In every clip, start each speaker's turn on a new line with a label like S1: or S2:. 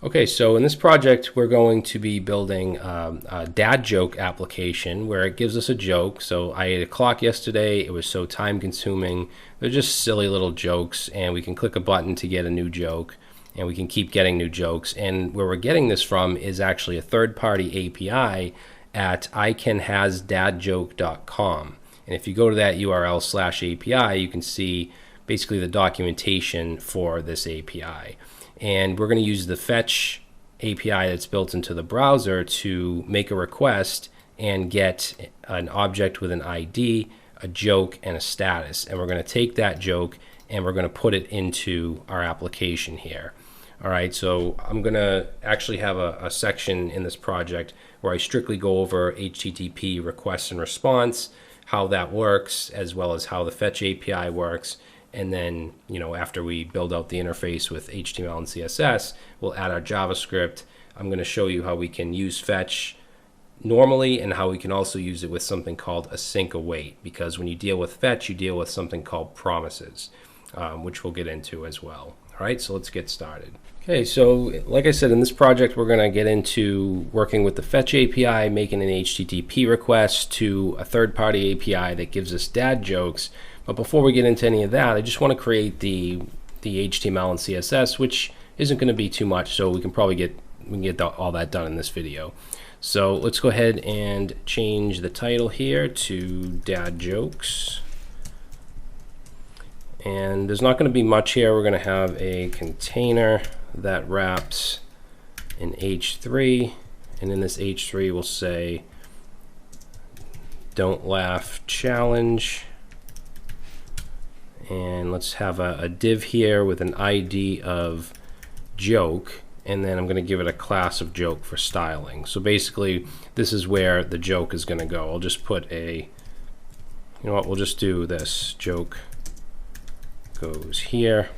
S1: Okay, so in this project, we're going to be building a dad joke application where it gives us a joke. So I ate a clock yesterday. It was so time consuming. They're just silly little jokes, and we can click a button to get a new joke, and we can keep getting new jokes. And where we're getting this from is actually a third-party API at icanhasdadjoke.com. And if you go to that URL/API, you can see basically the documentation for this API. And we're going to use the fetch API that's built into the browser to make a request and get an object with an ID, a joke, and a status. And we're going to take that joke and we're going to put it into our application here. All right, so I'm going to actually have a section in this project where I strictly go over HTTP request and response, how that works, as well as how the fetch API works. And then, after we build out the interface with HTML and CSS, we'll add our JavaScript. I'm going to show you how we can use fetch normally and how we can also use it with something called async await, because when you deal with fetch, you deal with something called promises, which we'll get into as well. All right, so let's get started. Okay, so like I said, in this project, we're going to get into working with the fetch API, making an HTTP request to a third-party API that gives us dad jokes. But before we get into any of that, I just want to create the HTML and CSS, which isn't going to be too much, so we can probably get all that done in this video. So let's go ahead and change the title here to Dad Jokes. And there's not going to be much here. We're going to have a container that wraps in H3, and in this H3 we'll say Don't Laugh Challenge. And let's have a div here with an ID of joke, and then I'm going to give it a class of joke for styling. So basically, this is where the joke is going to go. I'll just put we'll just do this. Joke goes here,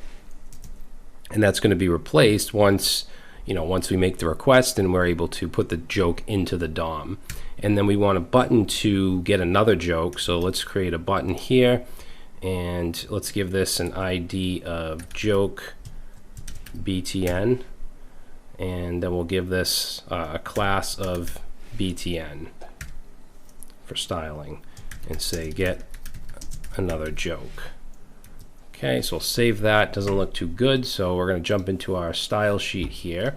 S1: and that's going to be replaced once we make the request and we're able to put the joke into the DOM. And then we want a button to get another joke. So let's create a button here. And let's give this an ID of joke btn, and then we'll give this a class of btn for styling, and say get another joke. Okay, so we'll save that. Doesn't look too good, so we're going to jump into our style sheet here,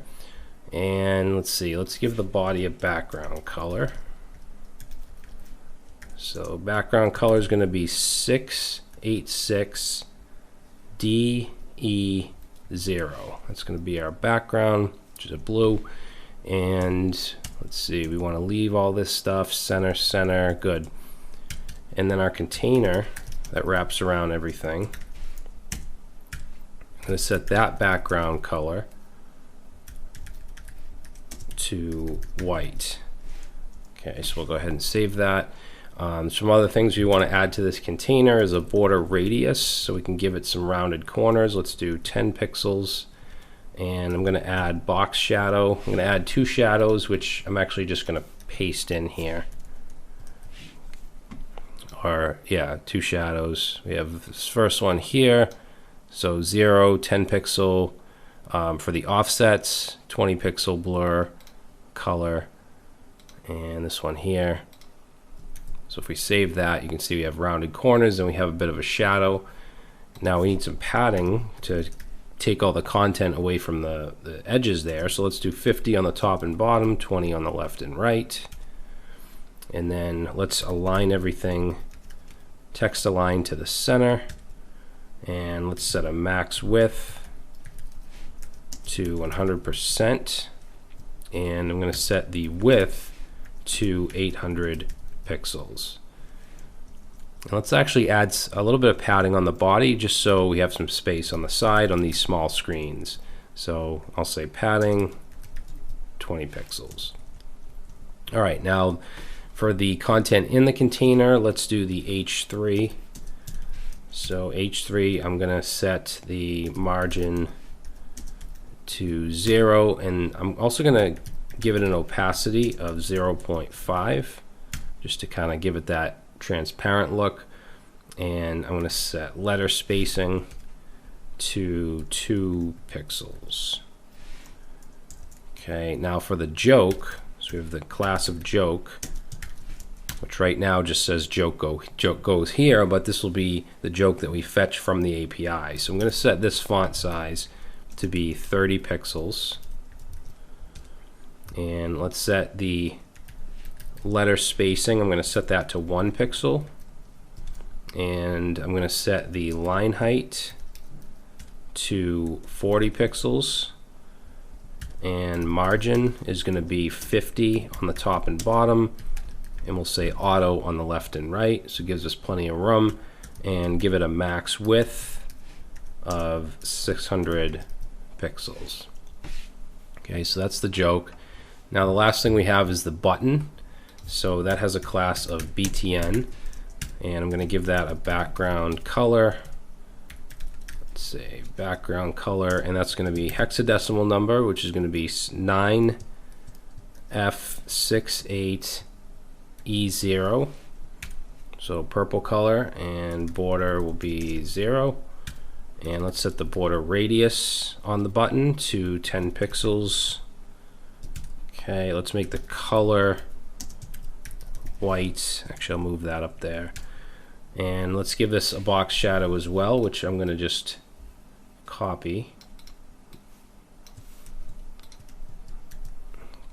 S1: and let's give the body a background color. So background color is going to be 686 DE0. That's going to be our background, which is a blue. And let's see, we want to leave all this stuff center, good. And then our container that wraps around everything, I'm going to set that background color to white. Okay, so we'll go ahead and save that. Some other things we want to add to this container is a border radius, so we can give it some rounded corners. Let's do 10 pixels, and I'm going to add box shadow. I'm going to add 2 shadows, which I'm actually just going to paste in here. Or yeah, 2 shadows. We have this first one here, so 0, 10 pixel for the offsets, 20 pixel blur, color, and this one here. So if we save that, you can see we have rounded corners and we have a bit of a shadow. Now we need some padding to take all the content away from the edges there. So let's do 50 on the top and bottom, 20 on the left and right. And then let's align everything, text align to the center. And let's set a max width to 100%. And I'm going to set the width to 800 pixels. And let's actually add a little bit of padding on the body just so we have some space on the side on these small screens. So I'll say padding 20 pixels. All right, now for the content in the container, let's do the H3. So H3, I'm going to set the margin to 0, and I'm also going to give it an opacity of 0.5. just to kind of give it that transparent look. And I'm going to set letter spacing to 2 pixels. Okay, now for the joke, so we have the class of joke, which right now just says joke goes here, but this will be the joke that we fetch from the API. So I'm going to set this font size to be 30 pixels. And let's set the letter spacing. I'm going to set that to 1 pixel. And I'm going to set the line height to 40 pixels. And margin is going to be 50 on the top and bottom. And we'll say auto on the left and right, so it gives us plenty of room. And give it a max width of 600 pixels. Okay, so that's the joke. Now the last thing we have is the button. So that has a class of btn, and I'm going to give that a background color. Let's say background color, and that's going to be hexadecimal number, which is going to be 9F68E0. So purple color, and border will be 0. And let's set the border radius on the button to 10 pixels. Okay, let's make the color white. Actually, I'll move that up there. And let's give this a box shadow as well, which I'm going to just copy.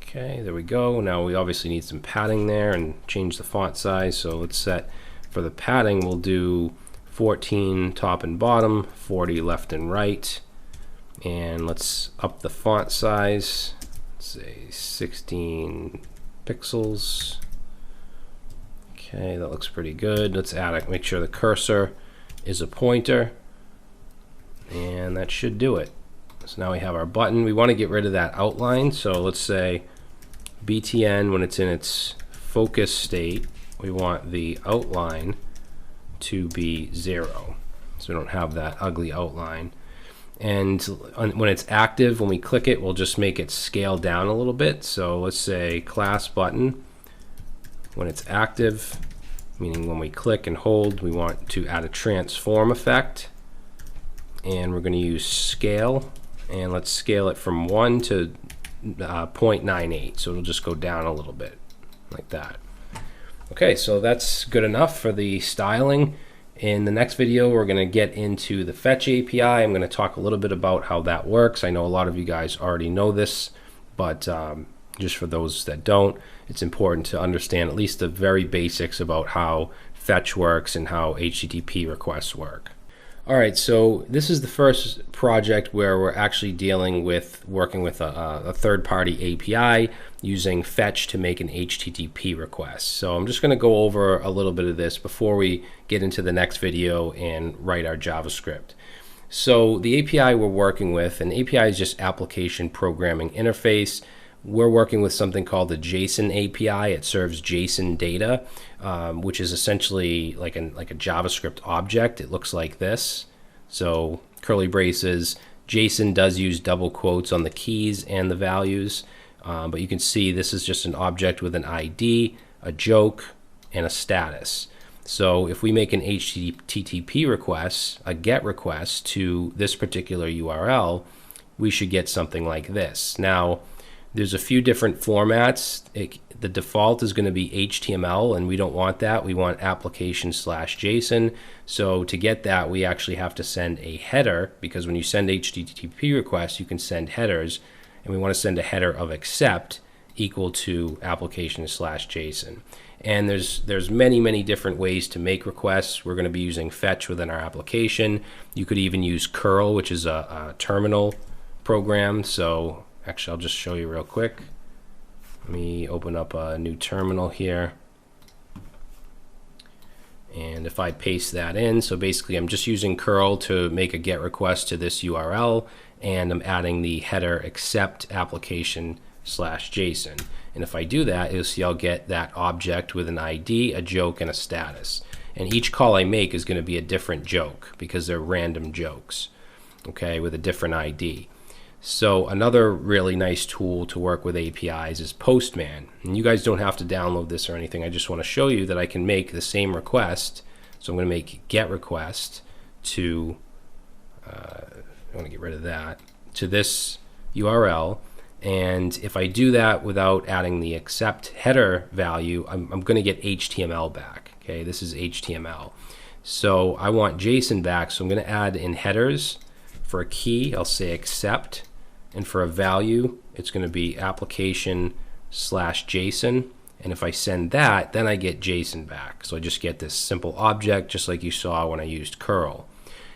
S1: Okay, there we go. Now we obviously need some padding there and change the font size. So let's set, for the padding, we'll do 14 top and bottom, 40 left and right. And let's up the font size. Say 16 pixels. Okay, that looks pretty good. Let's add it, make sure the cursor is a pointer, and that should do it. So now we have our button. We want to get rid of that outline, so let's say btn, when it's in its focus state, we want the outline to be 0, so we don't have that ugly outline. And when it's active, when we click it, we'll just make it scale down a little bit. So let's say class button. When it's active, meaning when we click and hold, we want to add a transform effect. And we're going to use scale. And let's scale it from 1 to 0.98. So it'll just go down a little bit, like that. Okay, so that's good enough for the styling. In the next video, we're going to get into the Fetch API. I'm going to talk a little bit about how that works. I know a lot of you guys already know this, but just for those that don't, it's important to understand at least the very basics about how Fetch works and how HTTP requests work. All right, so this is the first project where we're actually working with a third-party API using Fetch to make an HTTP request. So I'm just going to go over a little bit of this before we get into the next video and write our JavaScript. So the API we're working with, and API is just Application Programming Interface. We're working with something called the JSON API. It serves JSON data, which is essentially like a JavaScript object. It looks like this. So curly braces. JSON does use double quotes on the keys and the values, but you can see this is just an object with an ID, a joke, and a status. So if we make an HTTP request, a GET request to this particular URL, we should get something like this. Now, there's a few different formats. The default is going to be HTML, and we don't want that. We want application/JSON. So to get that, we actually have to send a header, because when you send HTTP requests, you can send headers, and we want to send a header of accept equal to application/JSON. And there's many different ways to make requests. We're going to be using Fetch within our application. You could even use curl, which is a terminal program. So actually, I'll just show you real quick. Let me open up a new terminal here. And if I paste that in, so basically I'm just using curl to make a GET request to this URL, and I'm adding the header accept application/JSON. And if I do that, you'll see I'll get that object with an ID, a joke, and a status. And each call I make is going to be a different joke because they're random jokes, okay, with a different ID. So another really nice tool to work with APIs is Postman. And you guys don't have to download this or anything. I just want to show you that I can make the same request. So I'm going to make GET request to, I want to get rid of that, to this URL. And if I do that without adding the accept header value, I'm going to get HTML back. Okay, this is HTML. So I want JSON back, so I'm going to add in headers. For a key, I'll say accept, and for a value, it's going to be application/JSON. And if I send that, then I get JSON back. So I just get this simple object, just like you saw when I used curl.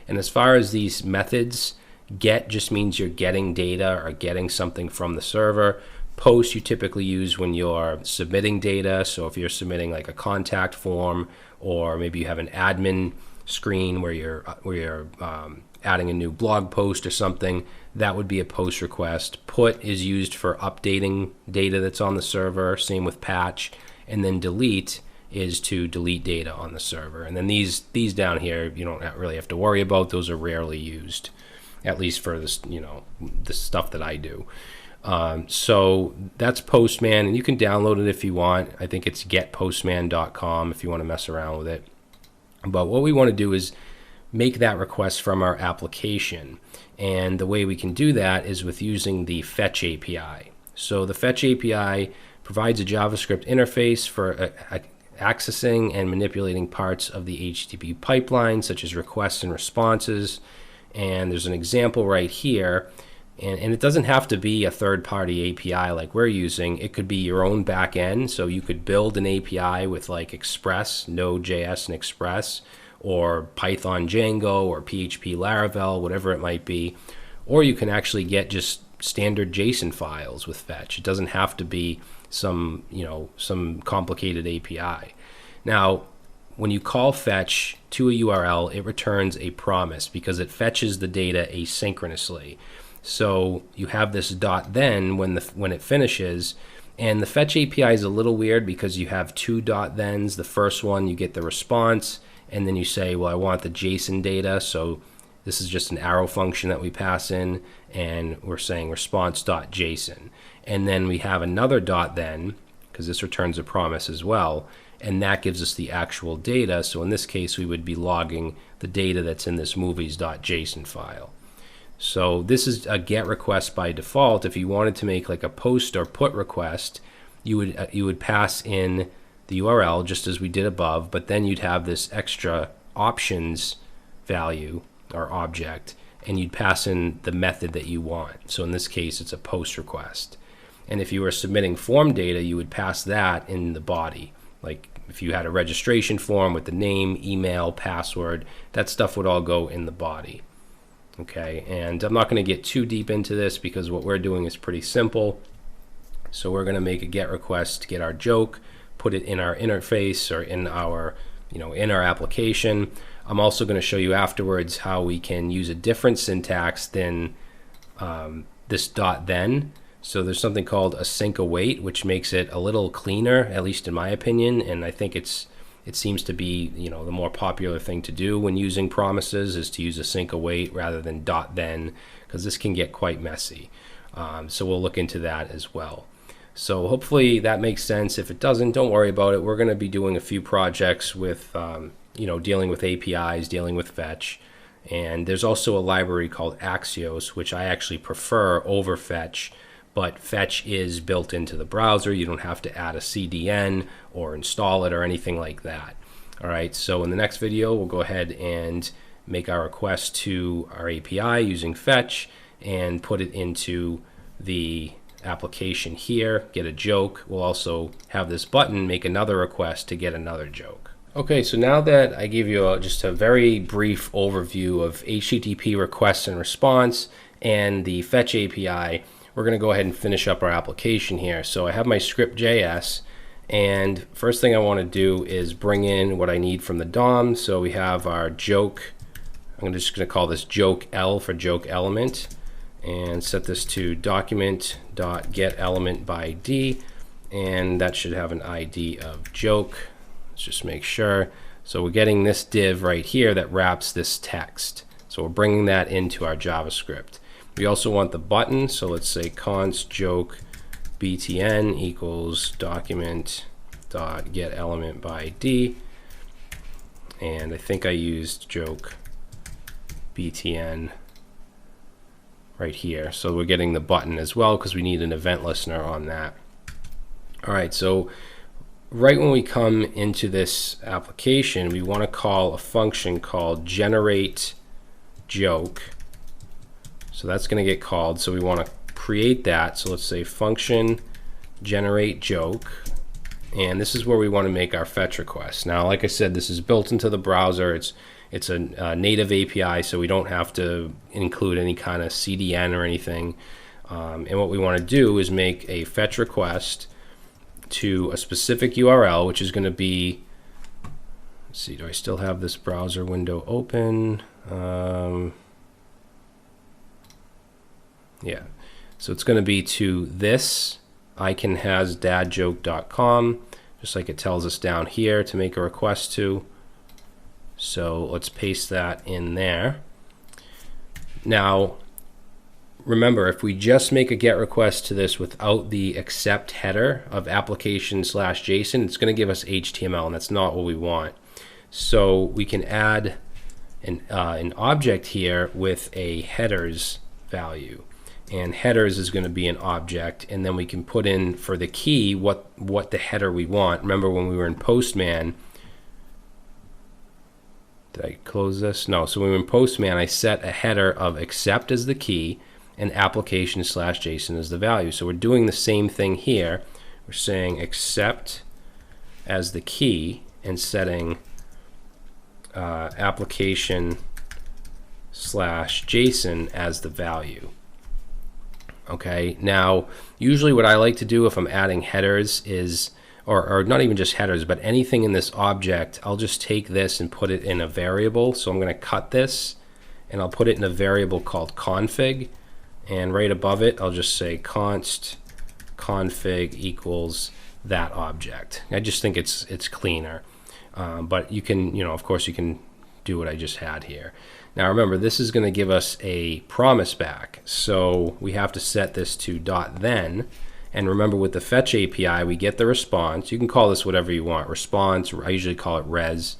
S1: And as far as these methods, get just means you're getting data or getting something from the server. Post you typically use when you're submitting data. So if you're submitting like a contact form, or maybe you have an admin screen where you're adding a new blog post or something, that would be a post request. Put is used for updating data that's on the server, same with patch. And then delete is to delete data on the server. And then these down here, you don't really have to worry about. Those are rarely used, at least for this, the stuff that I do. So that's Postman, and you can download it if you want. I think it's getpostman.com if you want to mess around with it. But what we want to do is make that request from our application. And the way we can do that is with using the Fetch API. So the Fetch API provides a JavaScript interface for accessing and manipulating parts of the HTTP pipeline, such as requests and responses. And there's an example right here. And it doesn't have to be a third-party API like we're using. It could be your own backend. So you could build an API with like Express, Node.js and Express, or Python Django, or PHP Laravel, whatever it might be. Or you can actually get just standard JSON files with Fetch. It doesn't have to be some complicated API. Now, when you call Fetch to a URL, it returns a promise because it fetches the data asynchronously. So you have this .then when it finishes, and the Fetch API is a little weird because you have two .thens. The first one, you get the response, and then you say, well, I want the JSON data. So this is just an arrow function that we pass in, and we're saying response.json. And then we have another .then, because this returns a promise as well, and that gives us the actual data. So in this case, we would be logging the data that's in this movies.json file. So this is a GET request by default. If you wanted to make like a post or put request, you would pass in the URL just as we did above, but then you'd have this extra options value or object, and you'd pass in the method that you want. So in this case, it's a post request. And if you were submitting form data, you would pass that in the body. Like if you had a registration form with the name, email, password, that stuff would all go in the body. Okay, and I'm not going to get too deep into this because what we're doing is pretty simple. So we're going to make a GET request to get our joke, put it in our interface or in our, in our application. I'm also going to show you afterwards how we can use a different syntax than this .then. So there's something called async await, which makes it a little cleaner, at least in my opinion, and I think it seems to be, the more popular thing to do when using promises is to use async await rather than .then, because this can get quite messy. So we'll look into that as well. So hopefully that makes sense. If it doesn't, don't worry about it. We're going to be doing a few projects with, dealing with APIs, dealing with Fetch. And there's also a library called Axios, which I actually prefer over Fetch. But Fetch is built into the browser. You don't have to add a CDN or install it or anything like that. All right, so in the next video, we'll go ahead and make our request to our API using Fetch and put it into the application here, get a joke. We'll also have this button make another request to get another joke. Okay, so now that I gave you just a very brief overview of HTTP requests and response and the Fetch API, we're going to go ahead and finish up our application here. So I have my script.js, and first thing I want to do is bring in what I need from the DOM. So we have our joke. I'm just going to call this joke L for joke element, and set this to document.getElementById, and that should have an ID of joke. Let's just make sure. So we're getting this div right here that wraps this text. So we're bringing that into our JavaScript. We also want the button, so let's say const joke btn equals document.getElementById, and I think I used joke btn right here. So we're getting the button as well because we need an event listener on that. All right, so right when we come into this application, we want to call a function called generate joke. So that's going to get called. So we want to create that. So let's say function generate joke. And this is where we want to make our fetch request. Now, like I said, this is built into the browser. It's a native API, so we don't have to include any kind of CDN or anything. And what we want to do is make a fetch request to a specific URL, which is going to be, let's see, do I still have this browser window open? Yeah, so it's going to be to this icanhasdadjoke.com, just like it tells us down here to make a request to. So let's paste that in there. Now, remember, if we just make a GET request to this without the accept header of application/JSON, it's going to give us HTML, and that's not what we want. So we can add an object here with a headers value. And headers is going to be an object, and then we can put in for the key what the header we want. Remember when we were in Postman, did I close this? No. So when we were in Postman, I set a header of accept as the key and application/JSON as the value. So we're doing the same thing here. We're saying accept as the key and setting application/JSON as the value. Okay, now usually what I like to do if I'm adding headers is, or not even just headers, but anything in this object, I'll just take this and put it in a variable. So I'm going to cut this and I'll put it in a variable called config, and right above it I'll just say const config equals that object. I just think it's cleaner, but you can, of course you can do what I just had here. Now remember, this is going to give us a promise back, so we have to set this to .then. And remember, with the fetch API, we get the response. You can call this whatever you want, response. I usually call it res.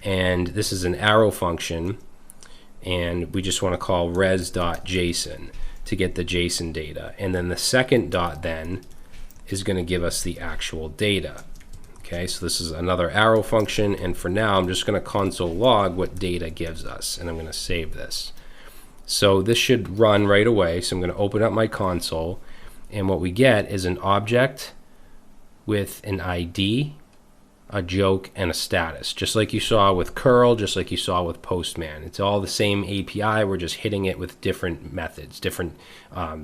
S1: And this is an arrow function, and we just want to call res.json to get the JSON data. And then the second .then is going to give us the actual data. Okay, so this is another arrow function, and for now I'm just going to console log what data gives us, and I'm going to save this. So this should run right away. So I'm going to open up my console, and what we get is an object with an ID, a joke, and a status, just like you saw with curl, just like you saw with Postman. It's all the same API. We're just hitting it with different methods, different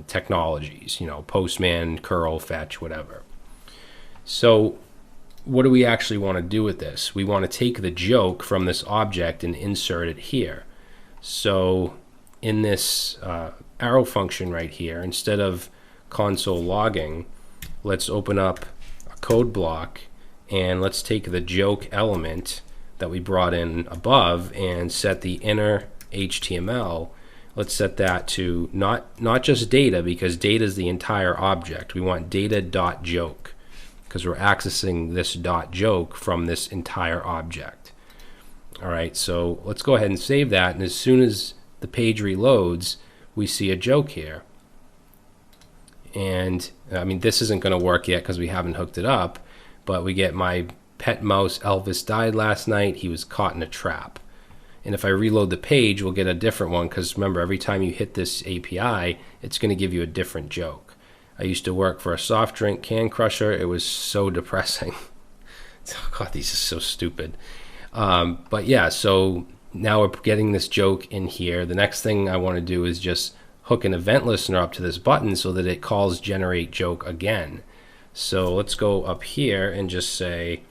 S1: technologies, Postman, curl, fetch, whatever. So what do we actually want to do with this? We want to take the joke from this object and insert it here. So in this arrow function right here, instead of console logging, let's open up a code block and let's take the joke element that we brought in above and set the inner HTML. Let's set that to not just data, because data is the entire object. We want data.joke, because we're accessing this .joke from this entire object. All right, so let's go ahead and save that, and as soon as the page reloads, we see a joke here. And I mean, this isn't going to work yet because we haven't hooked it up, but we get my pet mouse Elvis died last night. He was caught in a trap. And if I reload the page, we'll get a different one, because remember, every time you hit this API, it's going to give you a different joke. I used to work for a soft drink can crusher. It was so depressing. Oh God, these are so stupid. But yeah, so now we're getting this joke in here. The next thing I want to do is just hook an event listener up to this button so that it calls generate joke again. So let's go up here and just say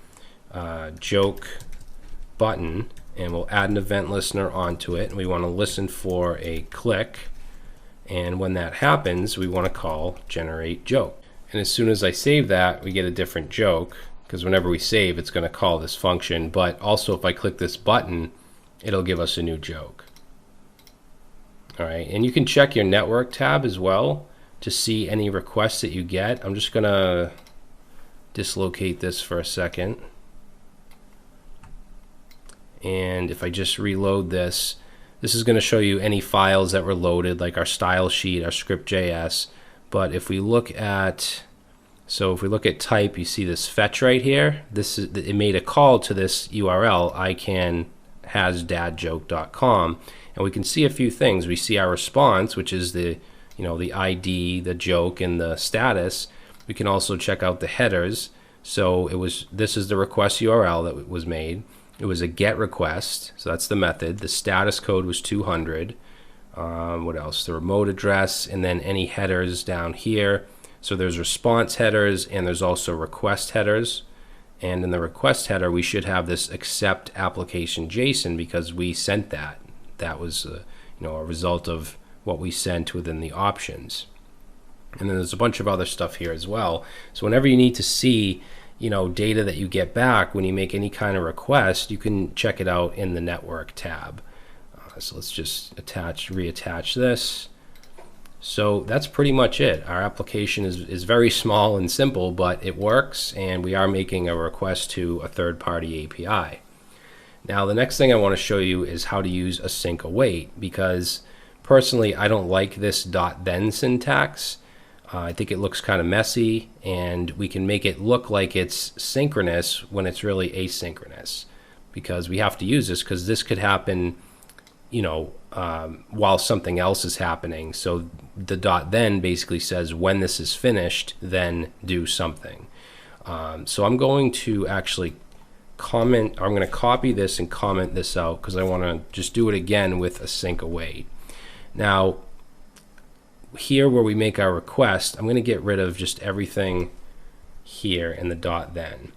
S1: joke button, and we'll add an event listener onto it, and we want to listen for a click. And when that happens, we want to call generate joke. And as soon as I save that, we get a different joke, because whenever we save, it's going to call this function. But also, if I click this button, it'll give us a new joke. All right, and you can check your network tab as well to see any requests that you get. I'm just going to dislocate this for a second. And if I just reload this, This is going to show you any files that were loaded, like our style sheet, our script.js. But if we look at, if we look at type, you see this fetch right here. It made a call to this URL, icanhasdadjoke.com, and we can see a few things. We see our response, which is the ID, the joke, and the status. We can also check out the headers. So this is the request URL that was made. It was a GET request, so that's the method. The status code was 200. What else? The remote address, and then any headers down here. So there's response headers, and there's also request headers. And in the request header, we should have this accept application JSON because we sent that. That was a result of what we sent within the options. And then there's a bunch of other stuff here as well. So whenever you need to see data that you get back when you make any kind of request, you can check it out in the network tab. So let's just reattach this. So that's pretty much it. Our application is very small and simple, but it works, and we are making a request to a third-party API. Now the next thing I want to show you is how to use async await, because personally I don't like this .then syntax. I think it looks kind of messy, and we can make it look like it's synchronous when it's really asynchronous, because we have to use this because this could happen while something else is happening. So the .then basically says when this is finished, then do something. So I'm going to actually I'm going to copy this and comment this out because I want to just do it again with async await. Now here where we make our request, I'm going to get rid of just everything here in the .then.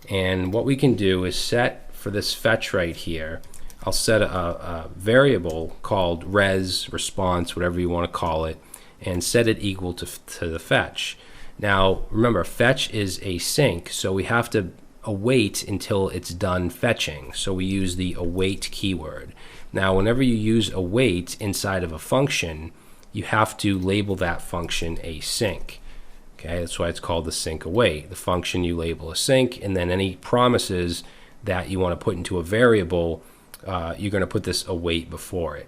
S1: And what we can do is set for this fetch right here, I'll set a variable called res response, whatever you want to call it, and set it equal to the fetch. Now remember, fetch is async, so we have to await until it's done fetching. So we use the await keyword. Now whenever you use await inside of a function, you have to label that function async. Okay, that's why it's called async await. The function you label async, and then any promises that you want to put into a variable, you're going to put this await before it.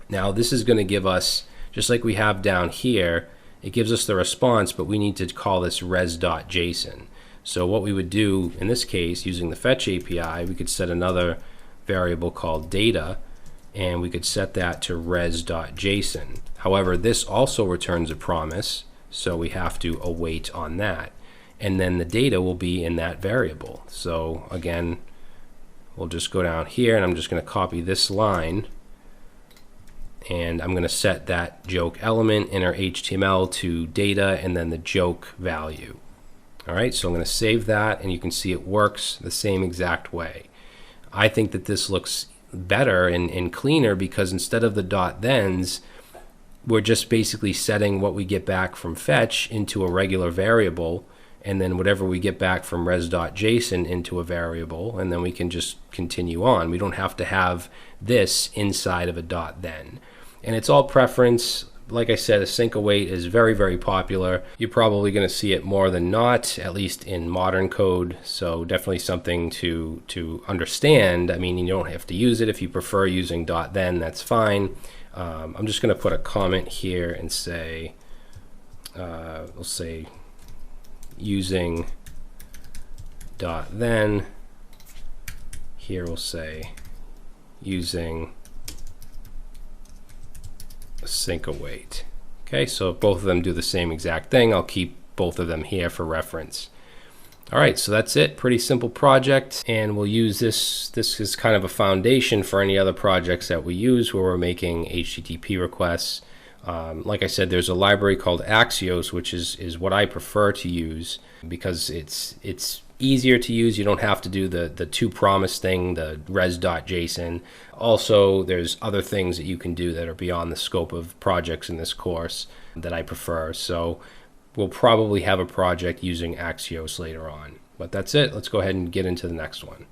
S1: Now this is going to give us, just like we have down here, it gives us the response, but we need to call this res.json. So what we would do in this case, using the fetch API, we could set another variable called data, and we could set that to res.json. However, this also returns a promise, so we have to await on that. And then the data will be in that variable. So again, we'll just go down here, and I'm just going to copy this line, and I'm going to set that joke element in our HTML to data and then the joke value. All right, so I'm going to save that, and you can see it works the same exact way. I think that this looks better and cleaner because instead of the .thens, we're just basically setting what we get back from fetch into a regular variable, and then whatever we get back from res.json into a variable, and then we can just continue on. We don't have to have this inside of a .then. And it's all preference. Like I said, async await is very, very popular. You're probably going to see it more than not, at least in modern code. So definitely something to understand. I mean, you don't have to use it. If you prefer using .then, that's fine. I'm just going to put a comment here and say, we'll say using .then. Here we'll say using async await. Okay, so both of them do the same exact thing. I'll keep both of them here for reference. All right, so that's it. Pretty simple project, and we'll use this. This is kind of a foundation for any other projects that we use where we're making HTTP requests. Like I said, there's a library called Axios, which is what I prefer to use because it's easier to use. You don't have to do the toPromise thing, the res.json. Also, there's other things that you can do that are beyond the scope of projects in this course that I prefer. So we'll probably have a project using Axios later on. But that's it. Let's go ahead and get into the next one.